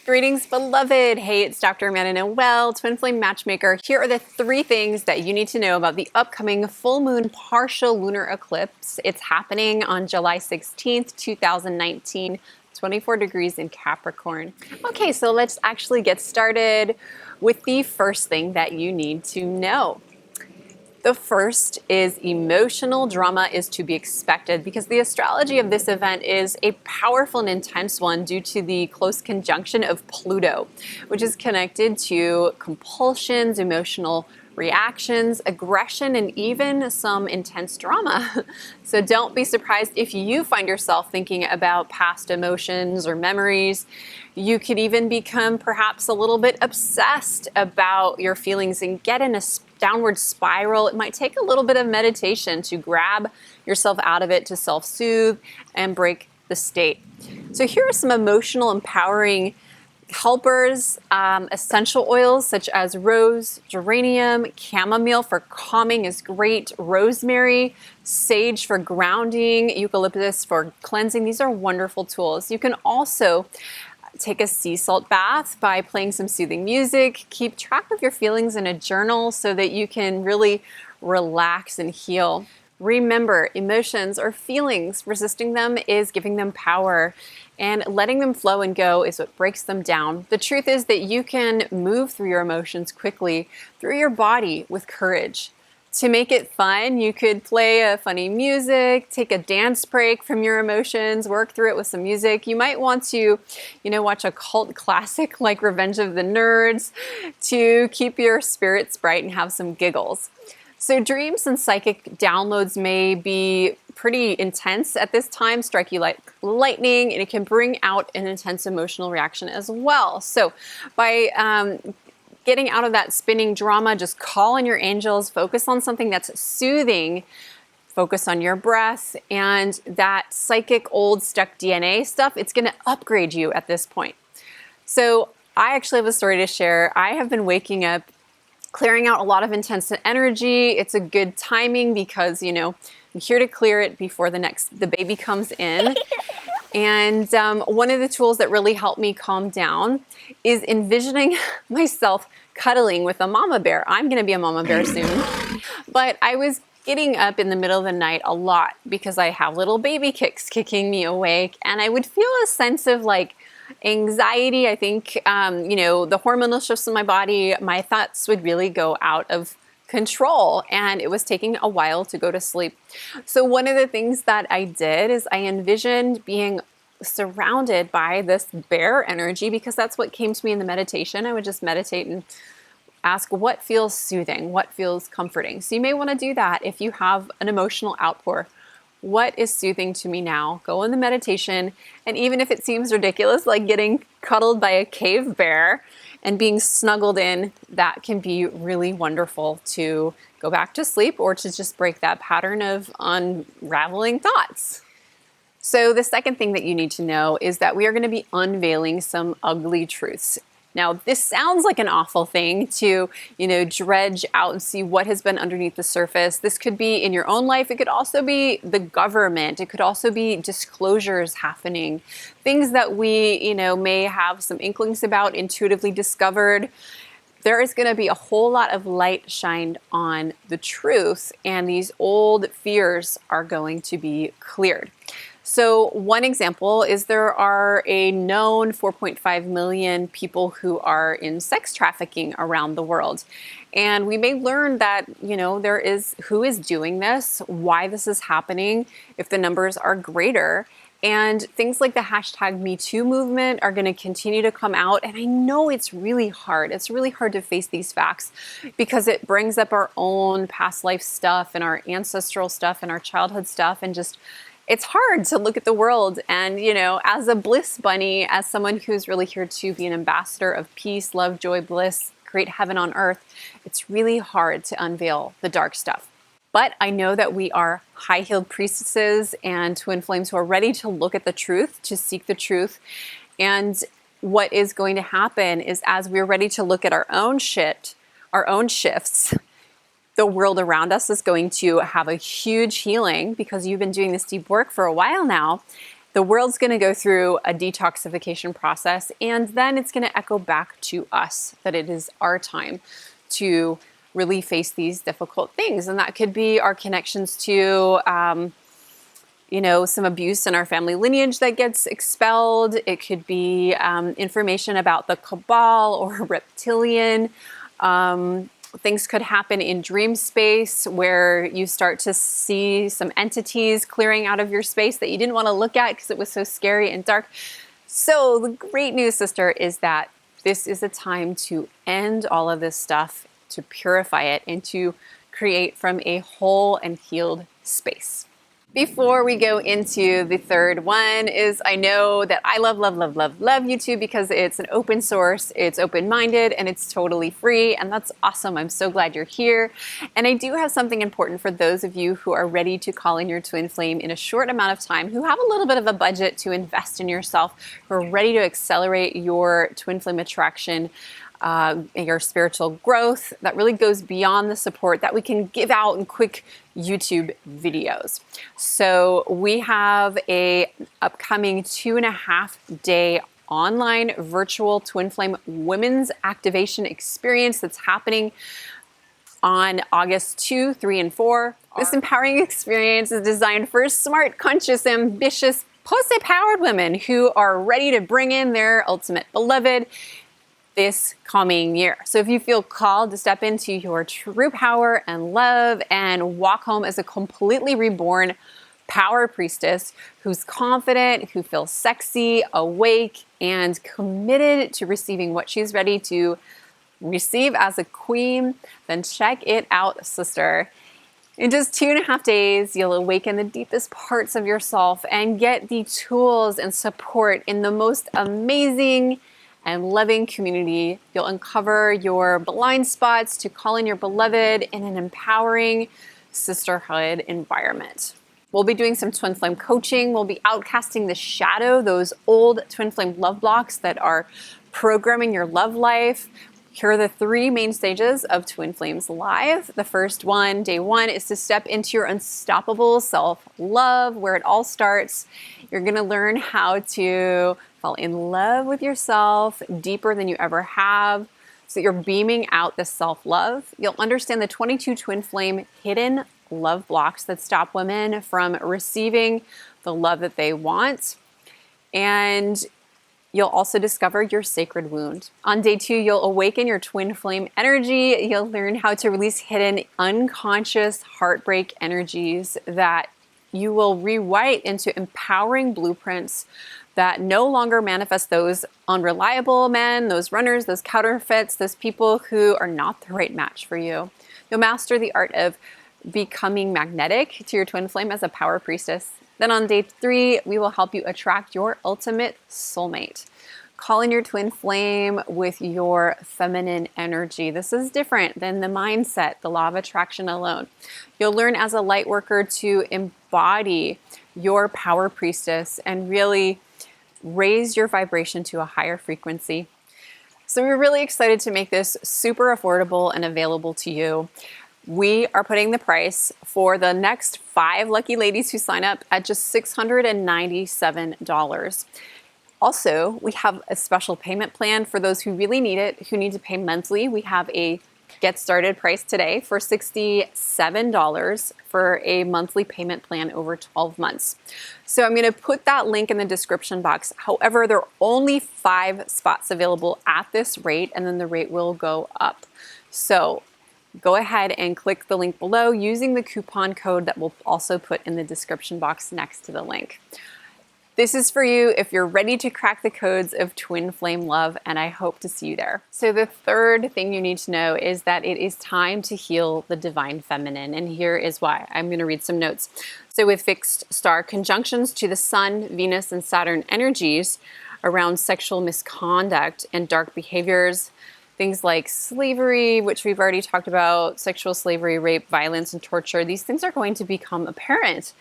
Greetings, beloved. Hey, it's Dr. Amanda Noelle, Twin Flame Matchmaker. Here are the 3 things that you need to know about the upcoming full moon partial lunar eclipse. It's happening on July 16th, 2019, 24 degrees in Capricorn. Okay, so let's actually get started with the first thing that you need to know. The first is emotional drama is to be expected because the astrology of this event is a powerful and intense one due to the close conjunction of Pluto, which is connected to compulsions, emotional reactions, aggression, and even some intense drama. So don't be surprised if you find yourself thinking about past emotions or memories. You could even become perhaps a little bit obsessed about your feelings and get in a downward spiral. It might take a little bit of meditation to grab yourself out of it, to self-soothe and break the state. So here are some emotional empowering helpers. Essential oils such as rose, geranium, chamomile for calming is great, rosemary, sage for grounding, eucalyptus for cleansing. These are wonderful tools. You can also take a sea salt bath by playing some soothing music. Keep track of your feelings in a journal so that you can really relax and heal. Remember, emotions or feelings, resisting them is giving them power, and letting them flow and go is what breaks them down. The truth is that you can move through your emotions quickly through your body with courage. To make it fun, you could play a funny music, take a dance break from your emotions, work through it with some music. You might want to, watch a cult classic like Revenge of the Nerds to keep your spirits bright and have some giggles. So dreams and psychic downloads may be pretty intense at this time, strike you like lightning, and it can bring out an intense emotional reaction as well. So by getting out of that spinning drama, just call on your angels, focus on something that's soothing, focus on your breath, and that psychic old stuck DNA stuff, it's gonna upgrade you at this point. So I actually have a story to share. I have been waking up clearing out a lot of intense energy. It's a good timing because, I'm here to clear it before the baby comes in. And one of the tools that really helped me calm down is envisioning myself cuddling with a mama bear. I'm going to be a mama bear soon. But I was getting up in the middle of the night a lot because I have little baby kicks kicking me awake. And I would feel a sense of anxiety. I think, the hormonal shifts in my body, my thoughts would really go out of control, and it was taking a while to go to sleep. So one of the things that I did is I envisioned being surrounded by this bear energy because that's what came to me in the meditation. I would just meditate and ask what feels soothing, what feels comforting. So you may want to do that if you have an emotional outpour. What is soothing to me now? Go in the meditation, and even if it seems ridiculous, like getting cuddled by a cave bear and being snuggled in, that can be really wonderful to go back to sleep or to just break that pattern of unraveling thoughts. So the second thing that you need to know is that we are going to be unveiling some ugly truths. Now, this sounds like an awful thing to, dredge out and see what has been underneath the surface. This could be in your own life. It could also be the government. It could also be disclosures happening, things that we, may have some inklings about, intuitively discovered. There is going to be a whole lot of light shined on the truth, and these old fears are going to be cleared. So one example is there are a known 4.5 million people who are in sex trafficking around the world. And we may learn that, there is who is doing this, why this is happening, if the numbers are greater. And things like the hashtag #MeToo movement are going to continue to come out. And I know it's really hard. It's really hard to face these facts because it brings up our own past life stuff and our ancestral stuff and our childhood stuff, and just it's hard to look at the world and, as a bliss bunny, as someone who's really here to be an ambassador of peace, love, joy, bliss, create heaven on earth, it's really hard to unveil the dark stuff. But I know that we are high-heeled priestesses and twin flames who are ready to look at the truth, to seek the truth. And what is going to happen is as we're ready to look at our own shifts, the world around us is going to have a huge healing because you've been doing this deep work for a while now. The world's going to go through a detoxification process, and then it's going to echo back to us that it is our time to really face these difficult things. And that could be our connections to, some abuse in our family lineage that gets expelled. It could be information about the cabal or reptilian. Things could happen in dream space where you start to see some entities clearing out of your space that you didn't want to look at because it was so scary and dark. So the great news, sister, is that this is a time to end all of this stuff, to purify it, and to create from a whole and healed space. Before we go into the third one is, I know that I love YouTube because it's an open source, it's open-minded, and it's totally free, and that's awesome. I'm so glad you're here. And I do have something important for those of you who are ready to call in your twin flame in a short amount of time, who have a little bit of a budget to invest in yourself, who are ready to accelerate your twin flame attraction, your spiritual growth that really goes beyond the support that we can give out in quick YouTube videos. So we have a upcoming 2.5-day online virtual twin flame women's activation experience that's happening on August 2, 3, and 4. This empowering experience is designed for smart, conscious, ambitious, posse-powered women who are ready to bring in their ultimate beloved this coming year. So if you feel called to step into your true power and love and walk home as a completely reborn power priestess who's confident, who feels sexy, awake, and committed to receiving what she's ready to receive as a queen, then check it out, sister. In just 2.5 days, you'll awaken the deepest parts of yourself and get the tools and support in the most amazing and loving community. You'll uncover your blind spots to call in your beloved in an empowering sisterhood environment. We'll be doing some twin flame coaching. We'll be outcasting the shadow, those old twin flame love blocks that are programming your love life. Here are the 3 main stages of Twin Flames Live. The first one, day 1, is to step into your unstoppable self-love, where it all starts. You're gonna learn how to fall in love with yourself deeper than you ever have, so that you're beaming out the self-love. You'll understand the 22 twin flame hidden love blocks that stop women from receiving the love that they want. And you'll also discover your sacred wound. On day 2, you'll awaken your twin flame energy. You'll learn how to release hidden unconscious heartbreak energies that you will rewrite into empowering blueprints that no longer manifest those unreliable men, those runners, those counterfeits, those people who are not the right match for you. You'll master the art of becoming magnetic to your twin flame as a power priestess. Then on day 3, we will help you attract your ultimate soulmate. Call in your twin flame with your feminine energy. This is different than the mindset, the law of attraction alone. You'll learn as a light worker to embody your power priestess and really raise your vibration to a higher frequency. So we're really excited to make this super affordable and available to you. We are putting the price for the next 5 lucky ladies who sign up at just $697. Also, we have a special payment plan for those who really need it, who need to pay monthly. We have a get started price today for $67 for a monthly payment plan over 12 months. So I'm going to put that link in the description box. However, there are only 5 spots available at this rate, and then the rate will go up. So go ahead and click the link below using the coupon code that we'll also put in the description box next to the link. This is for you if you're ready to crack the codes of twin flame love, and I hope to see you there. So the third thing you need to know is that it is time to heal the divine feminine, and here is why. I'm going to read some notes. So with fixed star conjunctions to the Sun, Venus, and Saturn energies around sexual misconduct and dark behaviors, things like slavery, which we've already talked about, sexual slavery, rape, violence, and torture, these things are going to become apparent.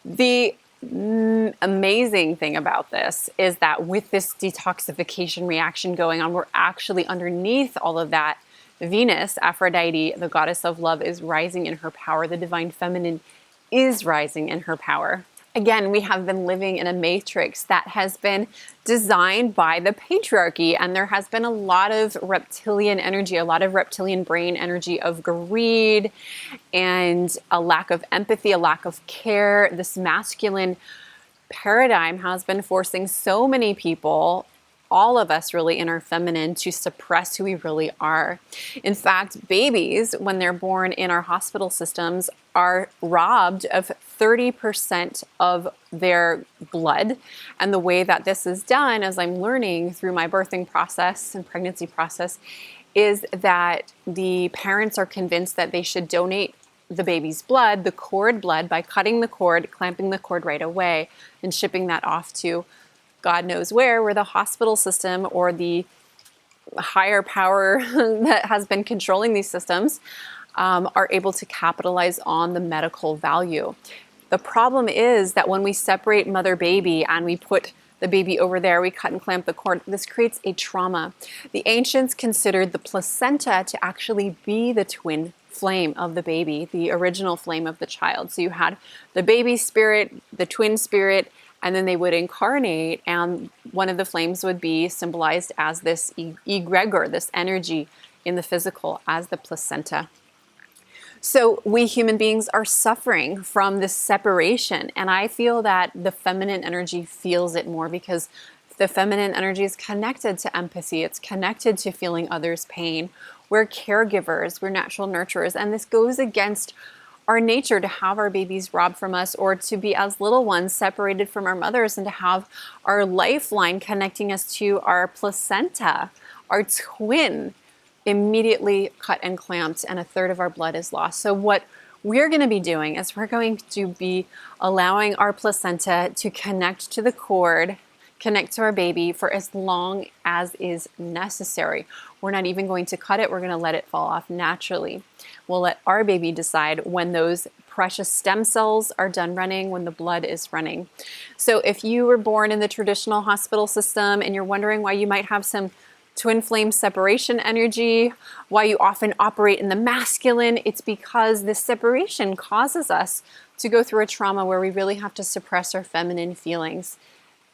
The amazing thing about this is that with this detoxification reaction going on, we're actually underneath all of that. Venus, Aphrodite, the goddess of love, is rising in her power. The divine feminine is rising in her power. Again, we have been living in a matrix that has been designed by the patriarchy, and there has been a lot of reptilian energy, a lot of reptilian brain energy of greed and a lack of empathy, a lack of care. This masculine paradigm has been forcing so many people, all of us really in our feminine, to suppress who we really are. In fact, babies, when they're born in our hospital systems, are robbed of 30% of their blood. And the way that this is done, as I'm learning through my birthing process and pregnancy process, is that the parents are convinced that they should donate the baby's blood, the cord blood, by cutting the cord, clamping the cord right away, and shipping that off to God knows where the hospital system or the higher power that has been controlling these systems are able to capitalize on the medical value. The problem is that when we separate mother baby and we put the baby over there, we cut and clamp the cord, this creates a trauma. The ancients considered the placenta to actually be the twin flame of the baby, the original flame of the child. So you had the baby spirit, the twin spirit, and then they would incarnate, and one of the flames would be symbolized as this egregor, this energy in the physical, as the placenta. So we human beings are suffering from this separation, and I feel that the feminine energy feels it more because the feminine energy is connected to empathy. It's connected to feeling others' pain. We're caregivers, we're natural nurturers, and this goes against our nature to have our babies robbed from us, or to be as little ones separated from our mothers, and to have our lifeline connecting us to our placenta, our twin, immediately cut and clamped, and a third of our blood is lost. So what we're going to be doing is we're going to be allowing our placenta to connect to the cord, connect to our baby for as long as is necessary. We're not even going to cut it. We're going to let it fall off naturally. We'll let our baby decide when those precious stem cells are done running, when the blood is running. So if you were born in the traditional hospital system and you're wondering why you might have some twin flame separation energy, why you often operate in the masculine, it's because this separation causes us to go through a trauma where we really have to suppress our feminine feelings.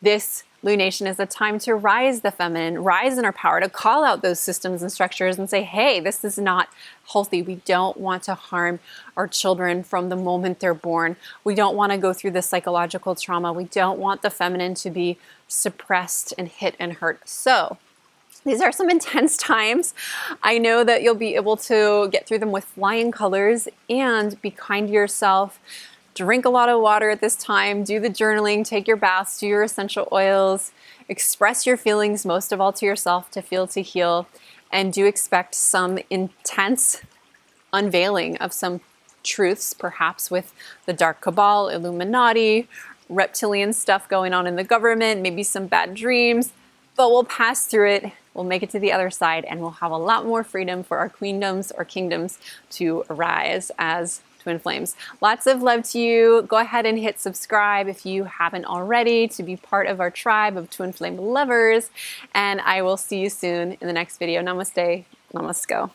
This lunation is a time to rise the feminine, rise in our power, to call out those systems and structures and say, hey, this is not healthy. We don't want to harm our children from the moment they're born. We don't want to go through this psychological trauma. We don't want the feminine to be suppressed and hit and hurt. So these are some intense times. I know that you'll be able to get through them with flying colors, and be kind to yourself. Drink a lot of water at this time, do the journaling, take your baths, do your essential oils, express your feelings, most of all to yourself, to feel, to heal, and do expect some intense unveiling of some truths, perhaps with the dark cabal, Illuminati, reptilian stuff going on in the government, maybe some bad dreams, but we'll pass through it. We'll make it to the other side, and we'll have a lot more freedom for our queendoms or kingdoms to arise as twin flames. Lots of love to you. Go ahead and hit subscribe if you haven't already, to be part of our tribe of twin flame lovers. And I will see you soon in the next video. Namaste. Namasko.